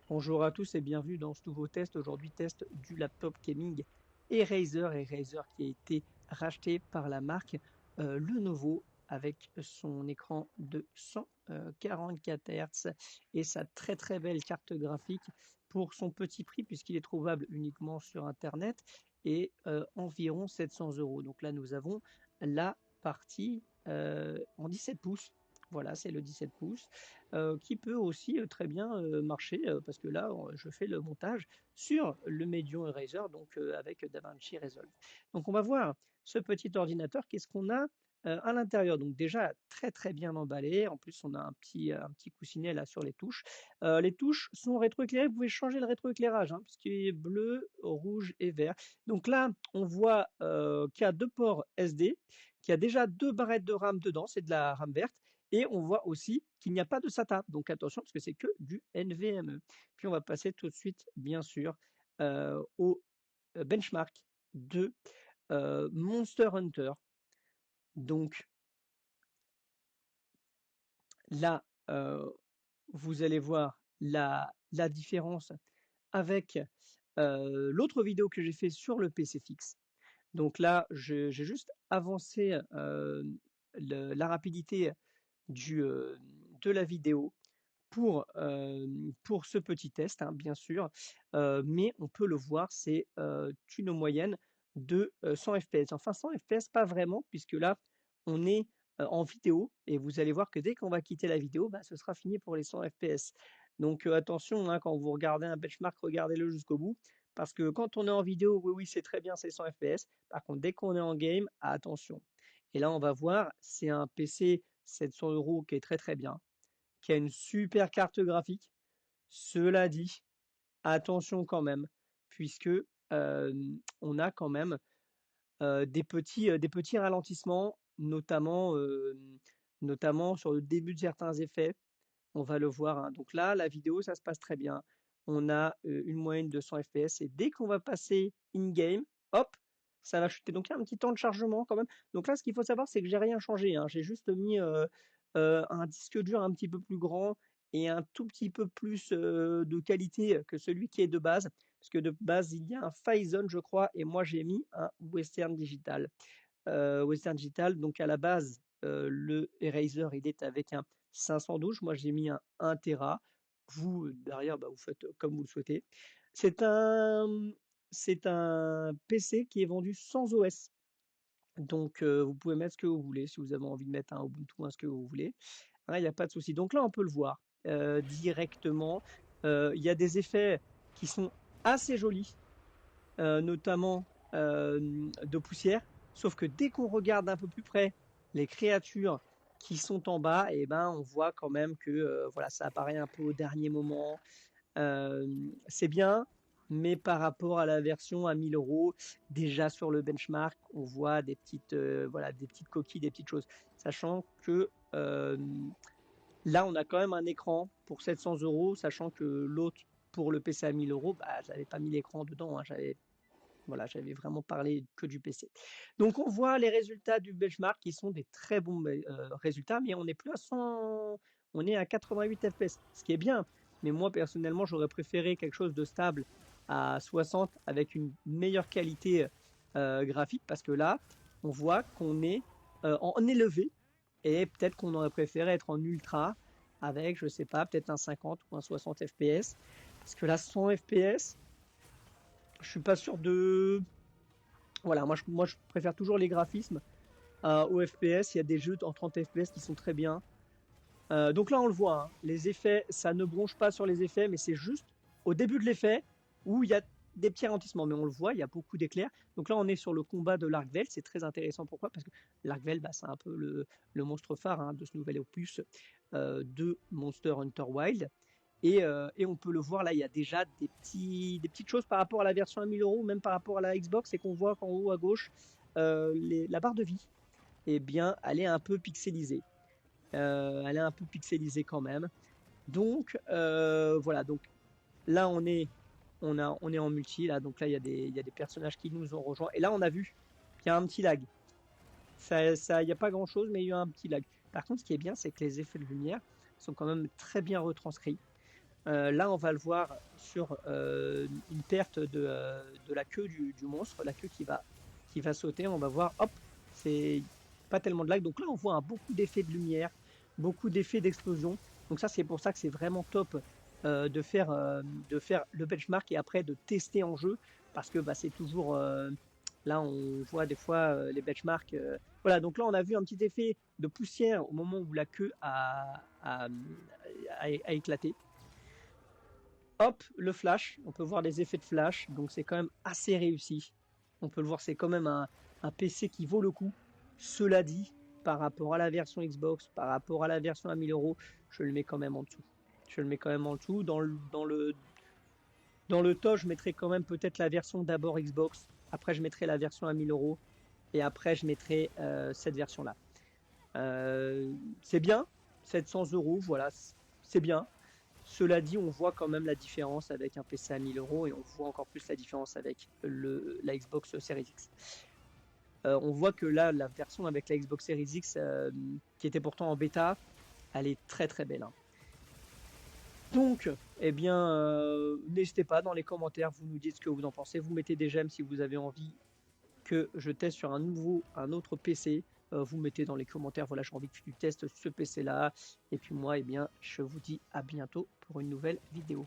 Bonjour à tous et bienvenue dans ce nouveau test. Aujourd'hui, test du laptop gaming Razer qui a été racheté par la marque Lenovo avec son écran de 144 Hz et sa très belle carte graphique pour son petit prix puisqu'il est trouvable uniquement sur Internet et environ 700 euros. Donc là, nous avons la partie en 17 pouces. Voilà, c'est le 17 pouces qui peut aussi très bien marcher parce que là, je fais le montage sur le Medium Eraser, donc avec DaVinci Resolve. Donc on va voir ce petit ordinateur, qu'est-ce qu'on a à l'intérieur. Donc déjà très bien emballé. En plus, on a un petit coussinet là sur les touches. Les touches sont rétroéclairées. Vous pouvez changer le rétroéclairage, hein, puisqu'il est bleu, rouge et vert. Donc là, on voit qu'il y a deux ports SD, qu'il y a déjà deux barrettes de RAM dedans, c'est de la RAM verte. Et on voit aussi qu'il n'y a pas de SATA. Donc attention, parce que c'est que du NVMe. Puis on va passer tout de suite, bien sûr, au benchmark de Monster Hunter. Donc là, vous allez voir la différence avec l'autre vidéo que j'ai fait sur le PC fixe. Donc là, j'ai juste avancé la rapidité de la vidéo pour ce petit test, hein, bien sûr, mais on peut le voir, c'est une moyenne de 100 FPS. Enfin, 100 FPS, pas vraiment, puisque là, on est en vidéo, et vous allez voir que dès qu'on va quitter la vidéo, bah, ce sera fini pour les 100 FPS. Donc attention, hein, quand vous regardez un benchmark, regardez-le jusqu'au bout, parce que quand on est en vidéo, oui, c'est très bien, c'est 100 FPS. Par contre, dès qu'on est en game, attention. Et là, on va voir, c'est un PC 700 euros qui est très bien, qui a une super carte graphique. Cela dit, attention quand même, puisque on a quand même des petits ralentissements, notamment sur le début de certains effets. On va le voir, hein. Donc là, la vidéo, ça se passe très bien. On a une moyenne de 100 FPS et dès qu'on va passer in-game, hop, ça va chuter. Donc il y a un petit temps de chargement quand même. Donc là, ce qu'il faut savoir, c'est que j'ai rien changé, hein. J'ai juste mis un disque dur un petit peu plus grand et un tout petit peu plus de qualité que celui qui est de base. Parce que de base, il y a un Phison, je crois, et moi j'ai mis un Western Digital. Western Digital, donc à la base, le Eraser, il est avec un 512. Moi, j'ai mis un 1 Tera. Vous, derrière, bah, vous faites comme vous le souhaitez. C'est un, c'est un PC qui est vendu sans OS. Donc, vous pouvez mettre ce que vous voulez. Si vous avez envie de mettre un Ubuntu, ce que vous voulez. Il n'y a pas de souci. Donc là, on peut le voir directement. Il y a des effets qui sont assez jolis, notamment de poussière. Sauf que dès qu'on regarde un peu plus près les créatures qui sont en bas, et ben on voit quand même que voilà, ça apparaît un peu au dernier moment. C'est bien, mais par rapport à la version à 1000 euros, déjà sur le benchmark, on voit des petites, voilà, des petites coquilles, des petites choses. Sachant que là, on a quand même un écran pour 700 euros, sachant que l'autre pour le PC à 1000 euros, bah, j'avais pas mis l'écran dedans, hein, j'avais vraiment parlé que du PC. Donc on voit les résultats du benchmark qui sont des très bons résultats, mais on n'est plus à 100, on est à 88 FPS, ce qui est bien. Mais moi personnellement, j'aurais préféré quelque chose de stable à 60 avec une meilleure qualité graphique, parce que là, on voit qu'on est en élevé et peut-être qu'on aurait préféré être en ultra avec, je sais pas, peut-être un 50 ou un 60 FPS, parce que là, 100 FPS, je suis pas sûr de. Voilà, moi je préfère toujours les graphismes aux FPS. Il y a des jeux en 30 FPS qui sont très bien. Donc là, on le voit, hein, les effets, ça ne bronche pas sur les effets, mais c'est juste au début de l'effet où il y a des petits ralentissements. Mais on le voit, il y a beaucoup d'éclairs. Donc là, on est sur le combat de l'Arkvel. C'est très intéressant. Pourquoi? Parce que l'Arkvel, bah, c'est un peu le monstre phare, hein, de ce nouvel opus de Monster Hunter Wild. Et on peut le voir, là, il y a déjà des petites choses par rapport à la version à 1000 euros, même par rapport à la Xbox, c'est qu'on voit qu'en haut à gauche, la barre de vie, eh bien, elle est un peu pixelisée. Elle est un peu pixelisée quand même. Donc, voilà. Donc là, on est en multi. Là, donc là, il y a des personnages qui nous ont rejoints. Et là, on a vu qu'il y a un petit lag. Il n'y a pas grand chose, mais il y a un petit lag. Par contre, ce qui est bien, c'est que les effets de lumière sont quand même très bien retranscrits. Là, on va le voir sur une perte de la queue du monstre, la queue qui va sauter. On va voir, hop, c'est pas tellement de lag. Donc là, on voit beaucoup d'effets de lumière, beaucoup d'effets d'explosion. Donc ça, c'est pour ça que c'est vraiment top de faire le benchmark et après de tester en jeu parce que bah, c'est toujours. Là, on voit des fois les benchmarks. Voilà, donc là, on a vu un petit effet de poussière au moment où la queue a éclaté. Hop, le flash, on peut voir les effets de flash, donc c'est quand même assez réussi. On peut le voir, c'est quand même un PC qui vaut le coup. Cela dit, par rapport à la version Xbox, par rapport à la version à 1000 euros, je le mets quand même en dessous. Je le mets quand même en dessous. Dans le top, je mettrai quand même peut-être la version d'abord Xbox. Après, je mettrai la version à 1000 euros. Et après, je mettrai cette version-là. C'est bien, 700 euros, voilà, c'est bien. Cela dit, on voit quand même la différence avec un PC à 1000 euros et on voit encore plus la différence avec la Xbox Series X. On voit que là, la version avec la Xbox Series X, qui était pourtant en bêta, elle est très très belle, hein. Donc, eh bien, n'hésitez pas dans les commentaires, vous nous dites ce que vous en pensez. Vous mettez des j'aime si vous avez envie que je teste sur un autre PC. Vous mettez dans les commentaires, voilà, j'ai envie que tu testes ce PC-là. Et puis moi, eh bien, je vous dis à bientôt pour une nouvelle vidéo.